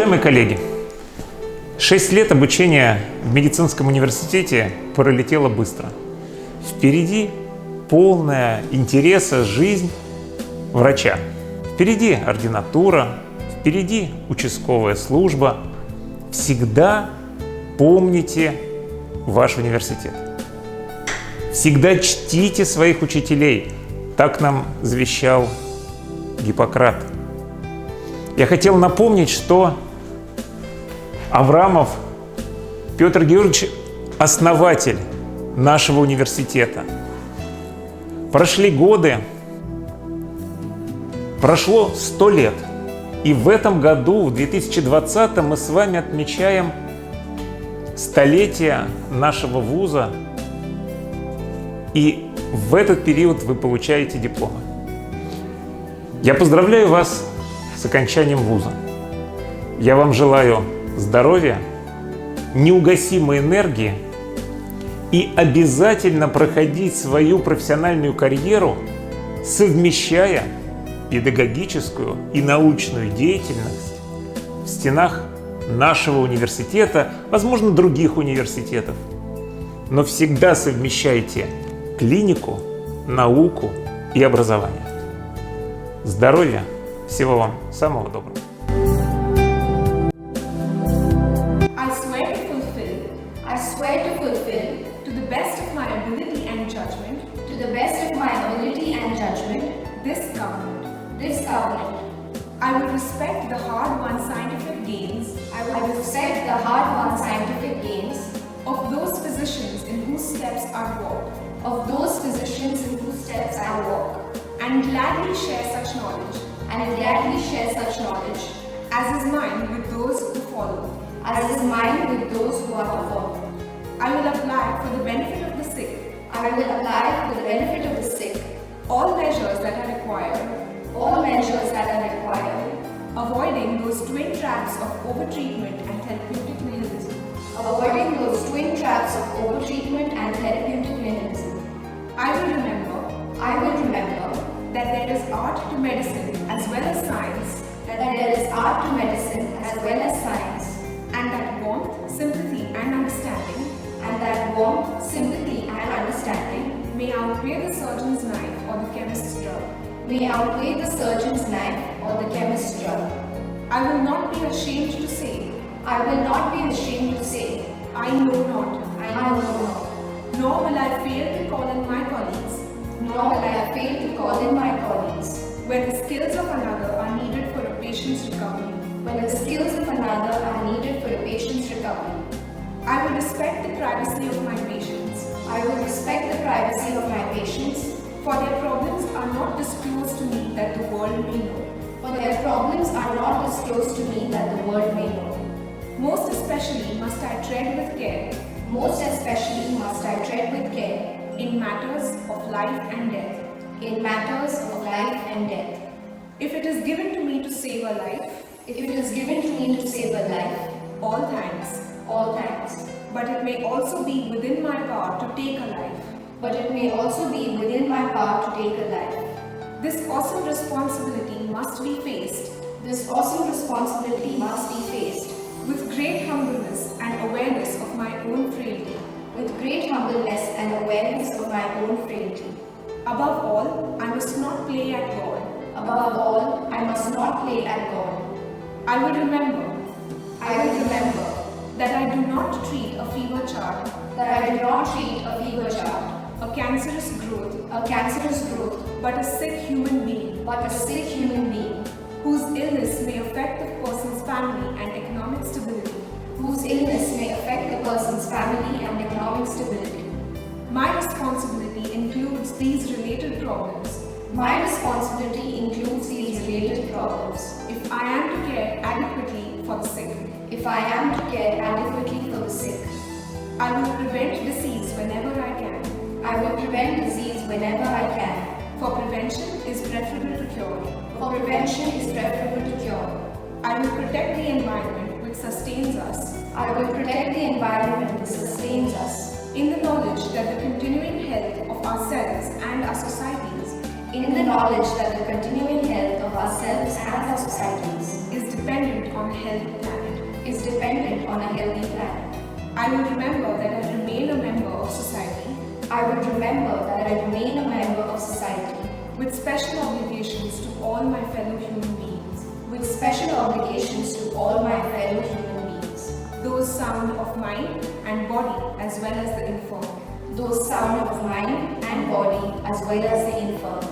Уважаемые коллеги, 6 лет обучения в медицинском университете пролетело быстро. Впереди полная интереса жизнь врача. Впереди ординатура, впереди участковая служба. Всегда помните ваш университет. Всегда чтите своих учителей. Так нам завещал Гиппократ. Я хотел напомнить, что Аврамов Петр Георгиевич – основатель нашего университета. Прошли годы, прошло 100 лет. И в этом году, в 2020, мы с вами отмечаем столетие нашего вуза. И в этот период вы получаете дипломы. Я поздравляю вас с окончанием вуза. Я вам желаю здоровья, неугасимой энергии и обязательно проходить свою профессиональную карьеру, совмещая педагогическую и научную деятельность в стенах нашего университета, возможно, других университетов. Но всегда совмещайте клинику, науку и образование. Здоровья, всего вам самого доброго. I swear to fulfill to the best of my ability and judgment this covenant. I will respect the hard-won scientific gains of those physicians in whose steps I walk, and gladly share such knowledge as is mine with those who follow. I will apply for the benefit of the sick all measures that are required, avoiding those twin traps of overtreatment and therapeutic nihilism. I will remember that there is art to medicine as well as science, and that warmth, sympathy and understanding may outweigh the surgeon's knife or the chemist's drug. I will not be ashamed to say, I know not, nor will I fail to call in my colleagues, when the skills of another are needed for a patient's recovery. I will respect the privacy of my patients, for their problems are not disclosed to me that the world may know. Most especially must I tread with care in matters of life and death. If it is given to me to save a life, all thanks. But it may also be within my power to take a life. This awesome responsibility must be faced with great humbleness and awareness of my own frailty. Above all, I must not play at God. I will remember that I do not treat a fever chart, a cancerous growth, but a sick human being, whose illness may affect the person's family and economic stability. My responsibility includes these related problems. If I am to care adequately for the sick, I will prevent disease whenever I can. For prevention is preferable to cure. I will protect the environment which sustains us. In the knowledge that the continuing health of ourselves and our societies in the knowledge that the continuing health of ourselves and our societies is dependent on a healthy planet. Is dependent on a healthy planet. I will remember that I remain a member of society I would remember that I remain a member of society with special obligations to all my fellow human beings. with special obligations to all my fellow human beings, Those sound of mind and body as well as the infirm. those sound of mind and body as well as the infirm.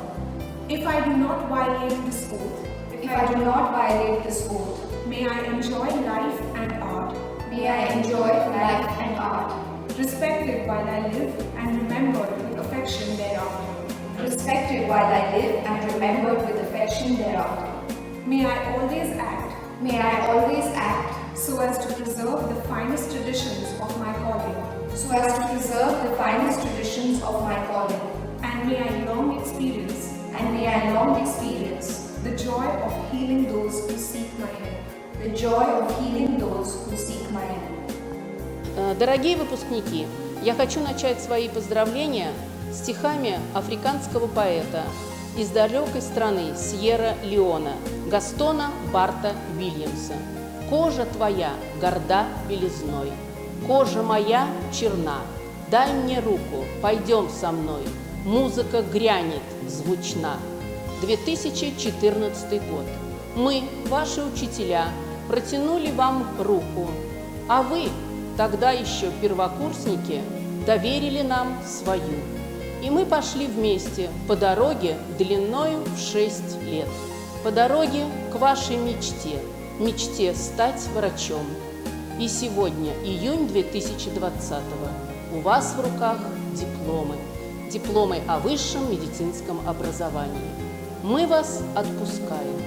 If I do not violate this oath, If I do not violate this oath, may I enjoy life and art, may I enjoy life and art, respected while I live and remembered with affection thereafter. respected while I live and remembered with affection thereafter. May I always act May I always act so as to preserve the finest traditions of my calling, so as to preserve the finest traditions of my calling, and may I long experience and may I long experience the joy of healing those who seek my help. the joy of healing those who seek my help. Дорогие выпускники, я хочу начать свои поздравления стихами африканского поэта из далекой страны Сьерра-Леона Гастона Барта Вильямса. «Кожа твоя горда белизной, кожа моя черна, дай мне руку, пойдем со мной, музыка грянет звучна». 2014 год. Мы, ваши учителя, протянули вам руку, а вы, тогда еще первокурсники, доверили нам свою. И мы пошли вместе по дороге длиною в 6 лет, по дороге к вашей мечте, мечте стать врачом. И сегодня, июнь 2020-го, у вас в руках дипломы о высшем медицинском образовании. Мы вас отпускаем.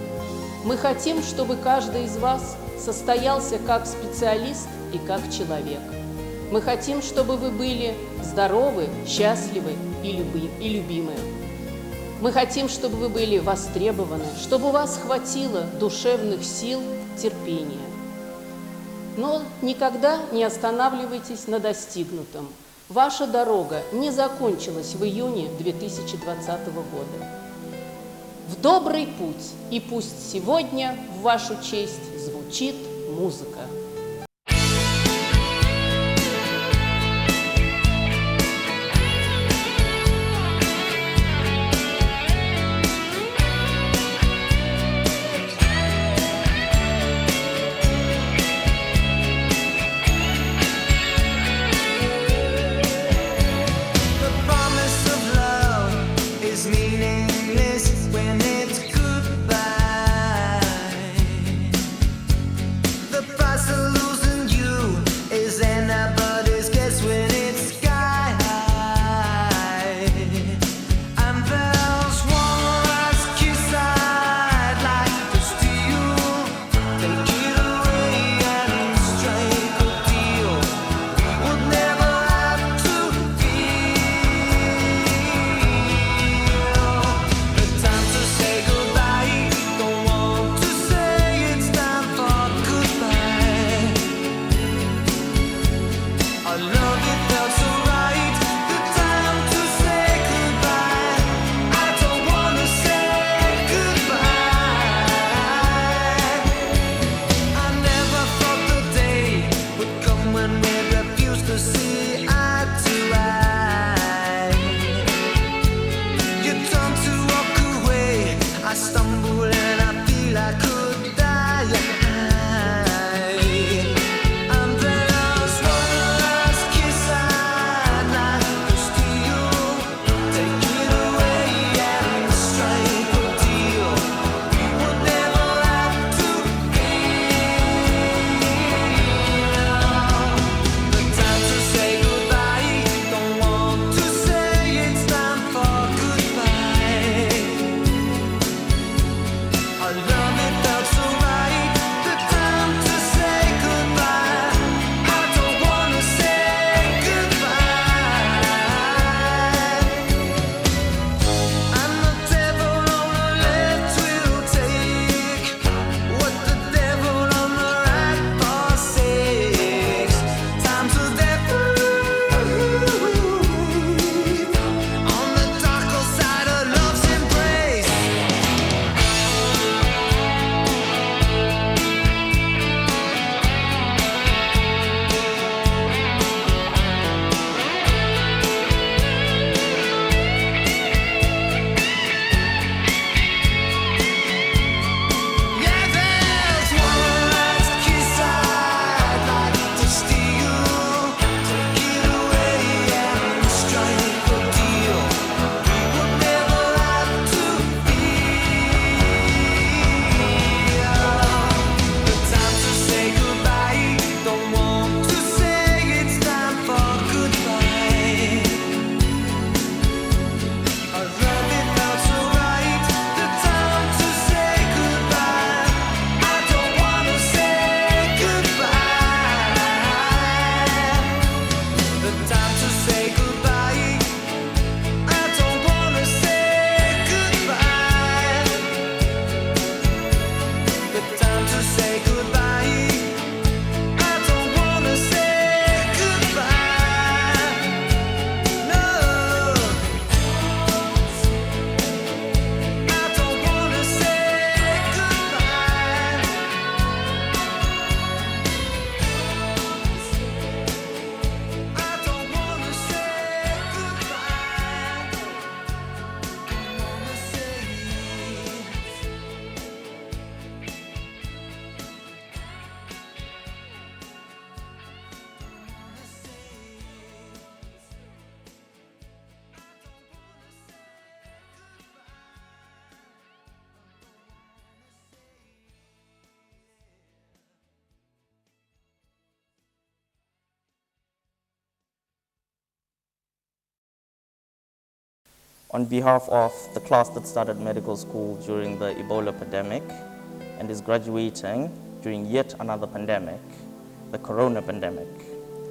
Мы хотим, чтобы каждый из вас состоялся как специалист и как человек. Мы хотим, чтобы вы были здоровы, счастливы и любимы. Мы хотим, чтобы вы были востребованы, чтобы у вас хватило душевных сил, терпения. Но никогда не останавливайтесь на достигнутом. Ваша дорога не закончилась в июне 2020 года. В добрый путь, и пусть сегодня в вашу честь звучит музыка. The price of On behalf of the class that started medical school during the Ebola pandemic and is graduating during yet another pandemic, the corona pandemic,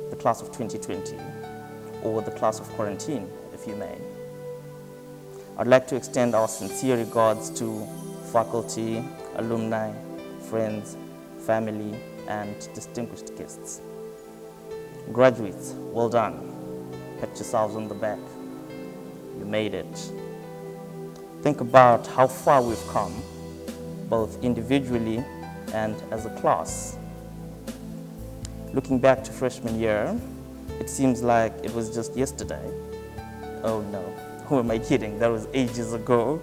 the class of 2020, or the class of quarantine, if you may, I'd like to extend our sincere regards to faculty, alumni, friends, family, and distinguished guests. Graduates, well done. Pat yourselves on the back. You made it. Think about how far we've come, both individually and as a class. Looking back to freshman year, it seems like it was just yesterday. Oh no, who am I kidding? That was ages ago.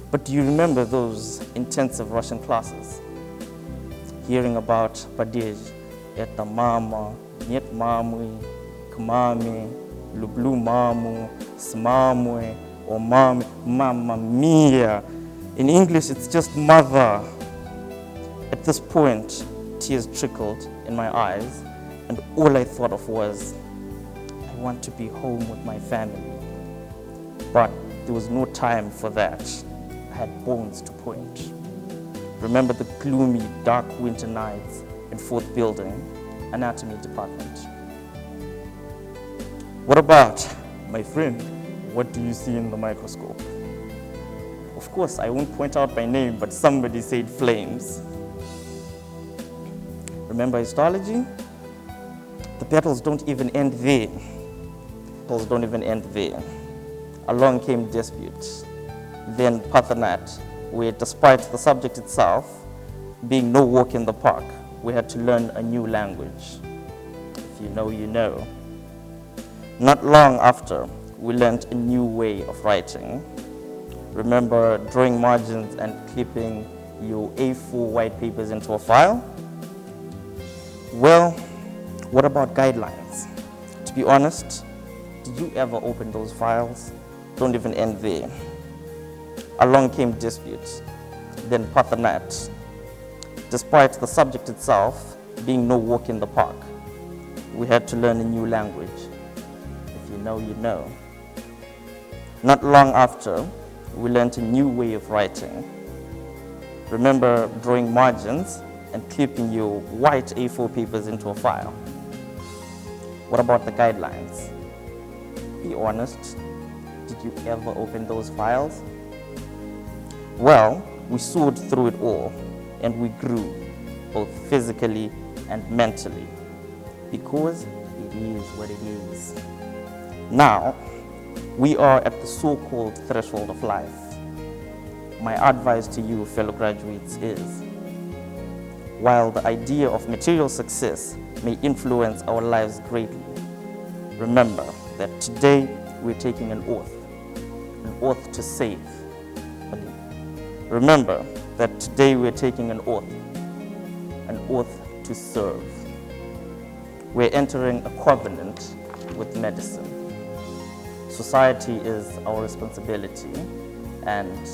But do you remember those intensive Russian classes? Hearing about Padej, Eta mama, Niet mamui, Kmami, Lublu mamu, Smamwe, or Mami, Mamma mia. In English, it's just mother. At this point, tears trickled in my eyes, and all I thought of was, I want to be home with my family. But there was no time for that. I had bones to point. Remember the gloomy, dark winter nights in 4th building, anatomy department. What about, my friend, what do you see in the microscope? Of course, I won't point out my name, but somebody said flames. Remember histology? The battles don't even end there. Battles don't even end there. Along came disputes. Then Pathanat, where despite the subject itself being no walk in the park, we had to learn a new language. If you know, you know. Not long after, we learned a new way of writing. Remember drawing margins and clipping your A4 white papers into a file? Well, what about guidelines? To be honest, did you ever open those files? Don't even end there. Along came disputes, then Pathanat. Despite the subject itself being no walk in the park, we had to learn a new language. If you know, you know. Not long after, we learned a new way of writing. Remember drawing margins and clipping your white A4 papers into a file? What about the guidelines? Be honest, did you ever open those files? Well, we soared through it all, and we grew, both physically and mentally, because it is what it is. Now, we are at the so-called threshold of life. My advice to you, fellow graduates, is, while the idea of material success may influence our lives greatly, remember that today we're taking an oath to save. Remember that today we're taking an oath to serve. We're entering a covenant with medicine. Society is our responsibility, and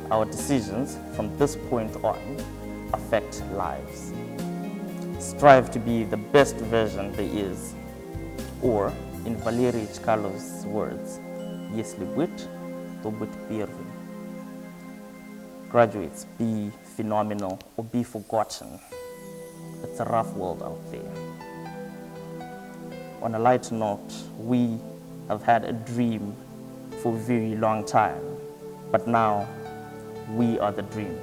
our decisions from this point on affect lives. Strive to be the best version there is, or in Valery Chkalov's words, если быть, то быть первым. Graduates, be phenomenal or be forgotten. It's a rough world out there. On a lighter note, we have had a dream for a very long time, but now we are the dream.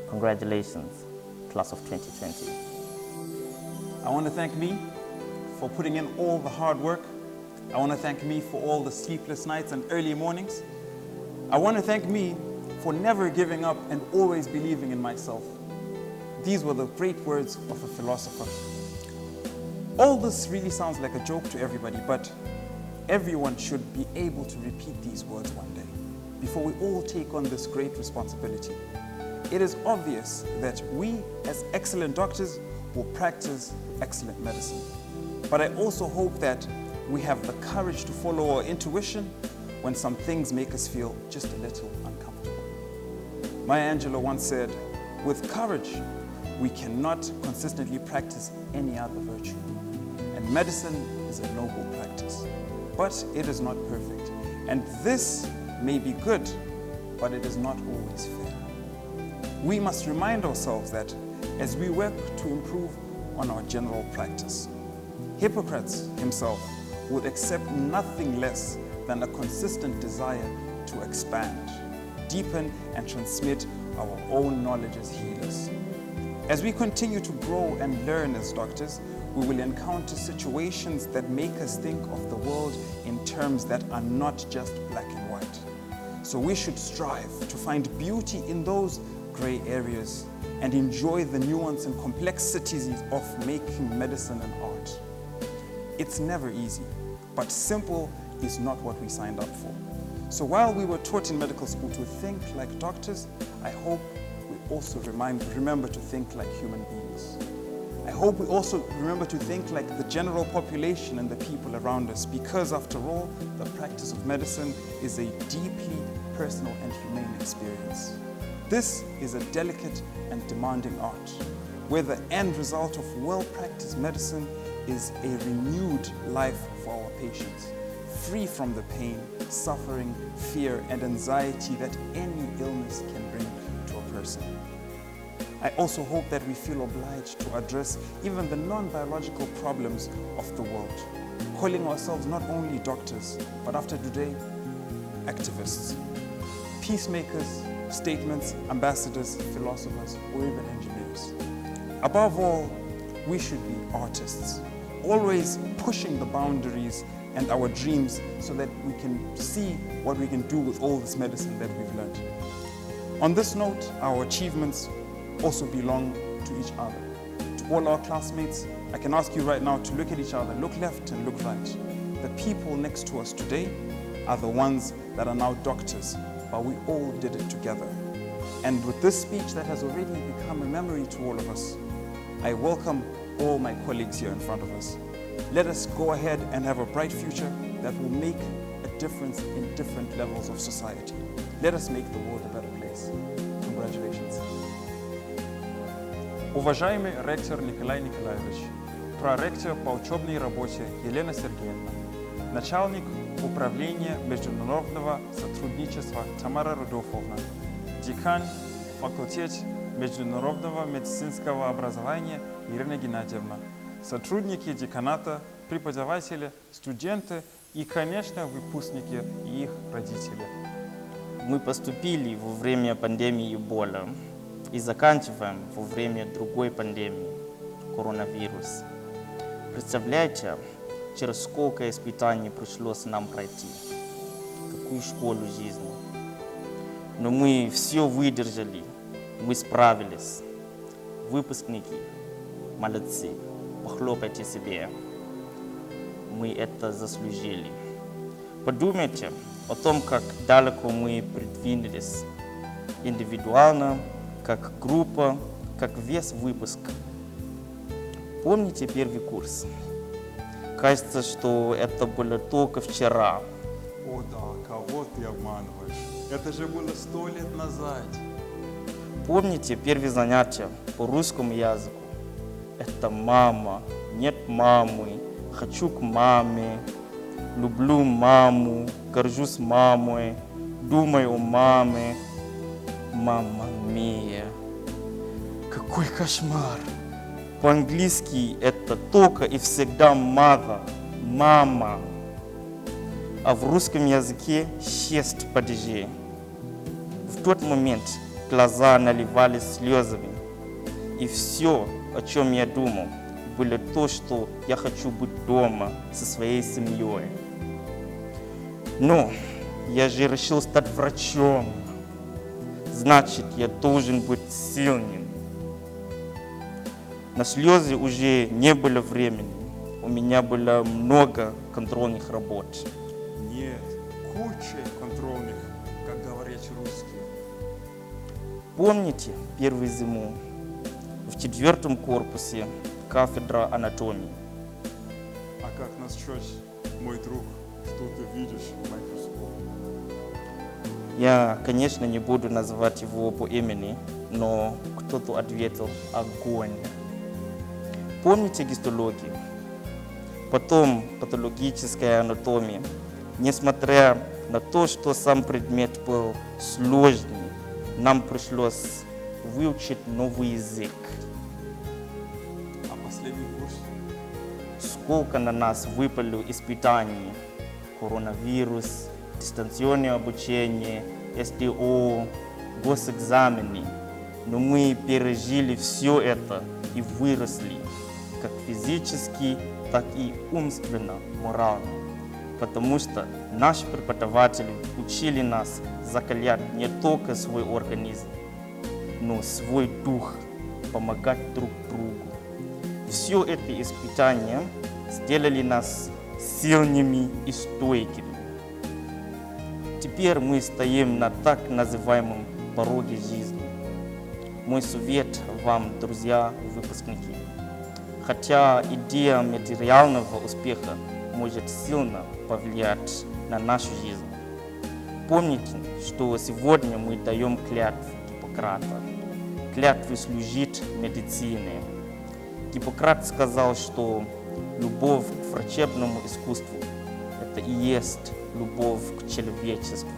Congratulations, class of 2020. I want to thank me for putting in all the hard work. I want to thank me for all the sleepless nights and early mornings. I want to thank me for never giving up and always believing in myself. These were the great words of a philosopher. All this really sounds like a joke to everybody, but everyone should be able to repeat these words one day before we all take on this great responsibility. It is obvious that we, as excellent doctors, will practice excellent medicine. But I also hope that we have the courage to follow our intuition when some things make us feel just a little uncomfortable. Maya Angelou once said, with courage, we cannot consistently practice any other virtue. And medicine is a noble practice. But but it is not perfect. And this may be good, but it is not always fair. We must remind ourselves that as we work to improve on our general practice, Hippocrates himself would accept nothing less than a consistent desire to expand, deepen, and transmit our own knowledge as healers. As we continue to grow and learn as doctors, we will encounter situations that make us think of the world in terms that are not just black and white. So we should strive to find beauty in those gray areas and enjoy the nuance and complexities of making medicine an art. It's never easy, but simple is not what we signed up for. So while we were taught in medical school to think like doctors, I hope we also remember to think like human beings. I hope we also remember to think like the general population and the people around us, because after all, the practice of medicine is a deeply personal and humane experience. This is a delicate and demanding art, where the end result of well-practiced medicine is a renewed life for our patients, free from the pain, suffering, fear, and anxiety that any illness can bring to a person. I also hope that we feel obliged to address even the non-biological problems of the world, calling ourselves not only doctors, but after today, activists, peacemakers, statements, ambassadors, philosophers, or even engineers. Above all, we should be artists, always pushing the boundaries and our dreams so that we can see what we can do with all this medicine that we've learned. On this note, our achievements also belong to each other. To all our classmates, I can ask you right now to look at each other, look left and look right. The people next to us today are the ones that are now doctors, but we all did it together. And with this speech that has already become a memory to all of us, I welcome all my colleagues here in front of us. Let us go ahead and have a bright future that will make a difference in different levels of society. Let us make the world a better place. Congratulations. Уважаемый ректор Николай Николаевич, проректор по учебной работе Елена Сергеевна, начальник управления международного сотрудничества Тамара Рудольфовна, декан факультет международного медицинского образования Ирина Геннадьевна, сотрудники деканата, преподаватели, студенты и, конечно, выпускники и их родители. Мы поступили во время пандемии Эбола и заканчиваем во время другой пандемии – коронавирус. Представляете, через сколько испытаний пришлось нам пройти, какую школу жизни. Но мы все выдержали, мы справились. Выпускники, молодцы, похлопайте себе. Мы это заслужили. Подумайте о том, как далеко мы продвинулись индивидуально, как группа, как весь выпуск. Помните первый курс? Кажется, что это было только вчера. О да, кого ты обманываешь? Это же было 100 лет назад. Помните первое занятие по русскому языку? Это мама, нет мамы, хочу к маме, люблю маму, горжусь мамой, думаю о маме. Мамма мия. Какой кошмар! По-английски это только и всегда mother, мама. А в русском языке 6 падежей. В тот момент глаза наливались слезами. И все, о чем я думал, было то, что я хочу быть дома со своей семьей. Но я же решил стать врачом. Значит, я должен быть сильным. На слезы уже не было времени. У меня было много контрольных работ. Нет, куча контрольных, как говорят русские. Помните первую зиму? В 4 корпусе кафедра анатомии. А как насчет, мой друг, что ты видишь в микроскопе? Я, конечно, не буду называть его по имени, но кто-то ответил «огонь». Помните гистологию? потом патологическая анатомия. Несмотря на то, что сам предмет был сложный, нам пришлось выучить новый язык. А последний курс? Сколько на нас выпало испытаний. Коронавирус, дистанционное обучение, СТО, госэкзамены. Но мы пережили все это и выросли, как физически, так и умственно, морально. Потому что наши преподаватели учили нас закалять не только свой организм, но свой дух, помогать друг другу. Все это испытания сделали нас сильными и стойкими. Теперь мы стоим на так называемом пороге жизни. Мой совет вам, друзья, выпускники. Хотя идея материального успеха может сильно повлиять на нашу жизнь, помните, что сегодня мы даем клятву Гиппократа. Клятву служить медицине. Гиппократ сказал, что любовь к врачебному искусству – это и есть любовь к человечеству.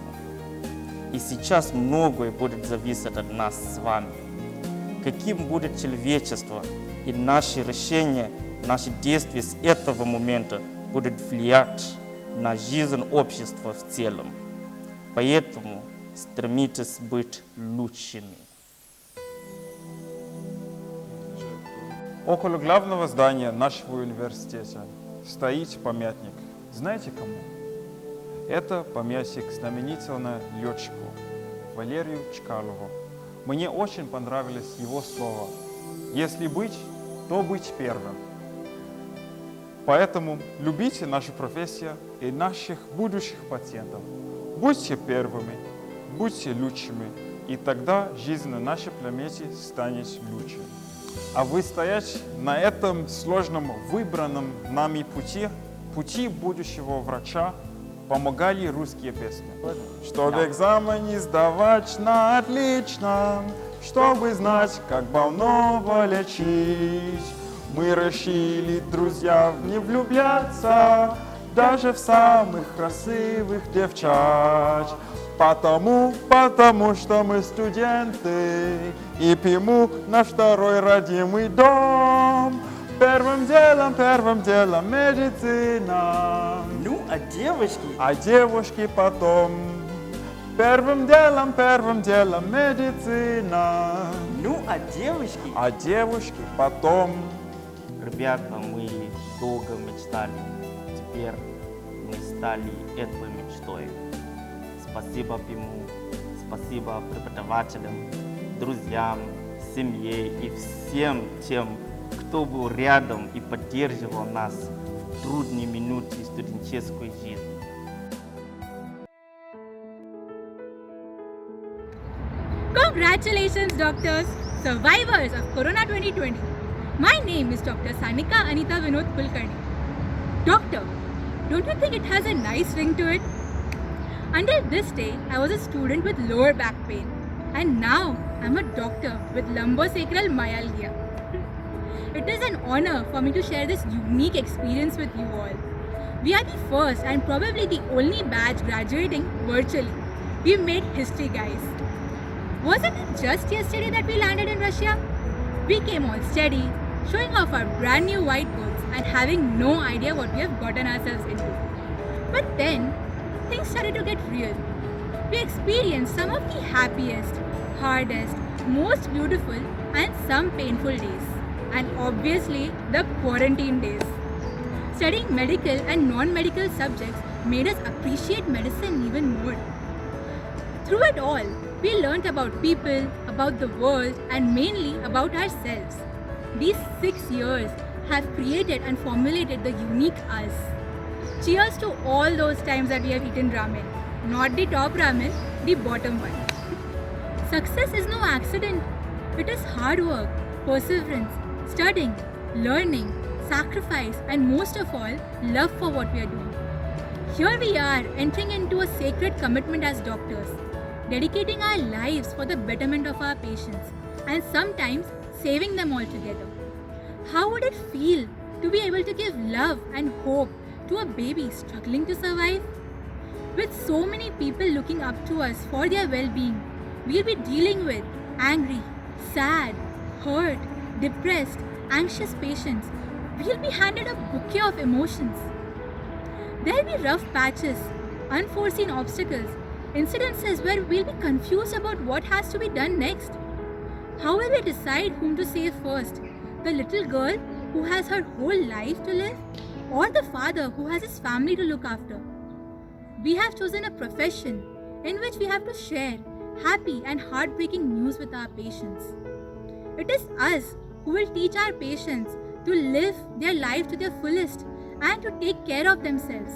И сейчас многое будет зависеть от нас с вами. Каким будет человечество, и наши решения, наши действия с этого момента будут влиять на жизнь общества в целом. Поэтому стремитесь быть лучшими. Около главного здания нашего университета стоит памятник. Знаете кому? Это памятник знаменитому летчику Валерию Чкалову. Мне очень понравилось его слово. Если быть, то быть первым. Поэтому любите нашу профессию и наших будущих пациентов. Будьте первыми, будьте лучшими, и тогда жизнь на нашей планете станет лучше. А вы стоять на этом сложном выбранном нами пути будущего врача, помогали русские песни. Чтобы экзамен не сдавать на отлично, чтобы знать, как больного лечить. Мы решили, друзья, не влюбляться даже в самых красивых девчат. Потому что мы студенты и пьем наш второй родимый дом. Первым делом медицина. Ну, а девочки? А девушки потом. Первым делом медицина. Ну, а девочки? А девушки потом. Ребята, мы долго мечтали. Теперь мы стали этой мечтой. Спасибо ему, спасибо преподавателям, друзьям, семье и всем тем, кто был рядом и поддерживал нас в трудные минуты студенческой жизни. Congratulations, doctors, survivors of Corona 2020. My name is Dr. Sanika Anita Vinod Kulkarni. Doctor, don't you think it has a nice ring to it? Until this day, I was a student with lower back pain, and now I'm a doctor with lumbosacral myalgia. It is an honor for me to share this unique experience with you all. We are the first and probably the only batch graduating virtually. We made history, guys. Wasn't it just yesterday that we landed in Russia? We came all steady, showing off our brand new white coats and having no idea what we have gotten ourselves into. But then, things started to get real. We experienced some of the happiest, hardest, most beautiful and some painful days. And obviously, the quarantine days. Studying medical and non-medical subjects made us appreciate medicine even more. Through it all, we learnt about people, about the world, and mainly about ourselves. These 6 years have created and formulated the unique us. Cheers to all those times that we have eaten ramen. Not the top ramen, the bottom one. Success is no accident. It is hard work, perseverance, studying, learning, sacrifice, and most of all, love for what we are doing. Here we are entering into a sacred commitment as doctors, dedicating our lives for the betterment of our patients and sometimes saving them altogether. How would it feel to be able to give love and hope to a baby struggling to survive? With so many people looking up to us for their well-being, we'll be dealing with angry, sad, hurt, depressed, anxious patients. We'll be handed a bouquet of emotions. There'll be rough patches, unforeseen obstacles, incidences where we'll be confused about what has to be done next. How will we decide whom to save first? The little girl who has her whole life to live, or the father who has his family to look after? We have chosen a profession in which we have to share happy and heartbreaking news with our patients. It is us who will teach our patients to live their life to their fullest and to take care of themselves.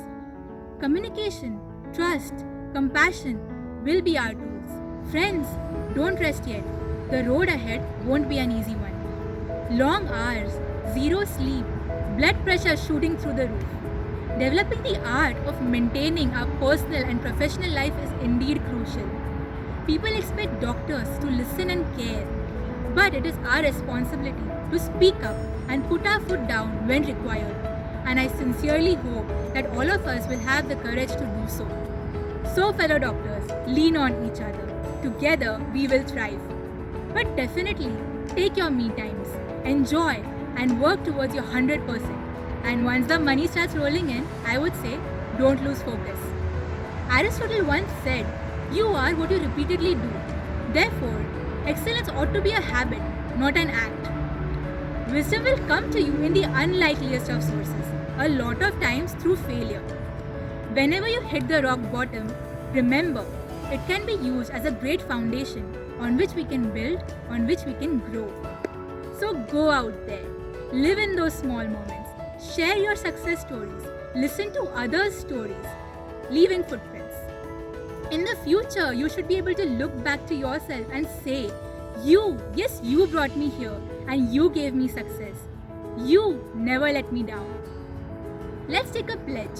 Communication, trust, compassion will be our tools. Friends, don't rest yet. The road ahead won't be an easy one. Long hours, zero sleep, blood pressure shooting through the roof. Developing the art of maintaining our personal and professional life is indeed crucial. People expect doctors to listen and care, but it is our responsibility to speak up and put our foot down when required. And I sincerely hope that all of us will have the courage to do so. So, fellow doctors, lean on each other. Together, we will thrive. But definitely, take your me times, enjoy, and work towards your 100%. And once the money starts rolling in, I would say, don't lose focus. Aristotle once said, you are what you repeatedly do. Therefore, excellence ought to be a habit, not an act. Wisdom will come to you in the unlikeliest of sources, a lot of times through failure. Whenever you hit the rock bottom, remember, it can be used as a great foundation on which we can build, on which we can grow. So go out there, live in those small moments. Share your success stories, listen to others' stories, leaving footprints. In the future, you should be able to look back to yourself and say, you brought me here and you gave me success. You never let me down. Let's take a pledge.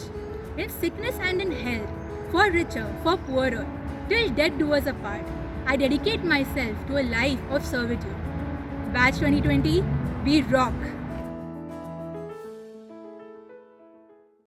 In sickness and in health, for richer, for poorer, till death do us apart, I dedicate myself to a life of servitude. Batch 2020, we rock!